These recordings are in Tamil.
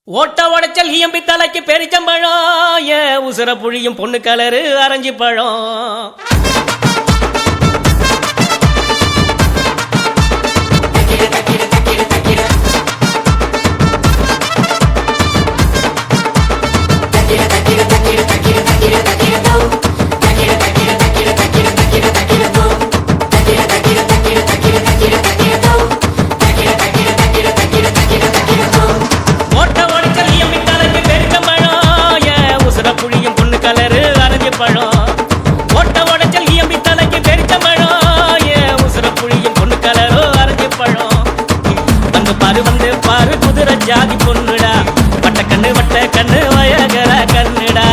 ஓட்ட உடைச்சல் ஈயம்பி தலைக்கு பெரிச்சம்பழம் உசுர புழியும் பொண்ணு கலரு அரைஞ்சி பழம் பாரு குதிரை ஜாதி பொண்ணுடா வட்ட கண்ணு வயகர கண்ணுடா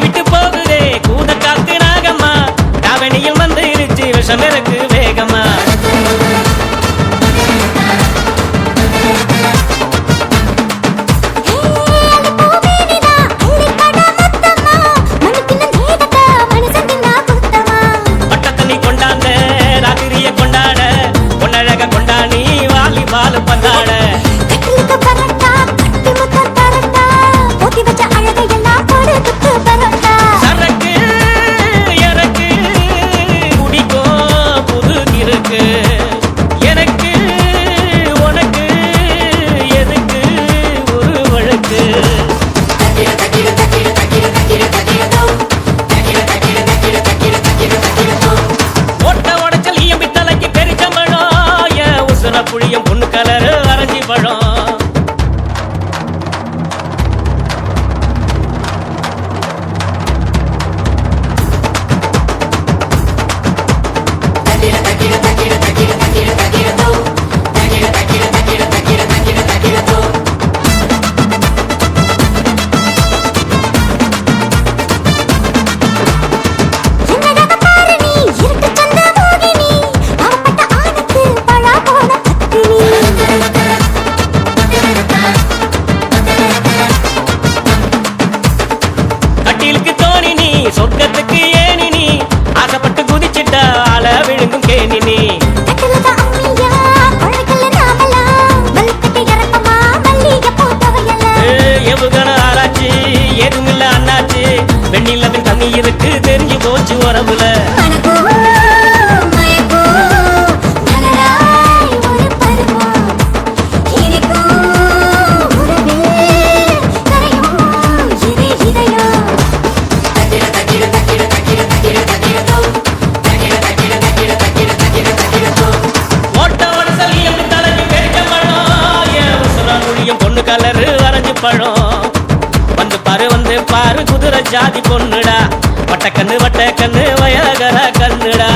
விட்டு போகுதே கூட காத்து நாகம்மா தாவணியில் வந்து இருச்சு விஷம் இருக்கு வேகமா பட்ட தண்ணி கொண்டாந்த ராத்திரிய கொண்டாட பொன்னழக கொண்டாடி வாலிபால் பந்தாட புளியம் பொண்ணு கலரு அரைஞ்சி பழம் சொர்க்கத்துக்கு ஏனி நீ ஆசைப்பட்டு குதிச்சிட்ட ஆள விழுங்கும் கேணி நீ எவுகன ஆராய்ச்சி ஏதுமில்ல அண்ணாச்சு வெண்ணிலவில் தண்ணி இருக்கு தெரிஞ்சு போச்சு உறவுல பொண்ணு கலரு அரைஞ்சு பழம் வந்து பாரு குதிரை ஜாதி பொண்ணுடா வட்ட கண்ணு வயகர கண்ணுடா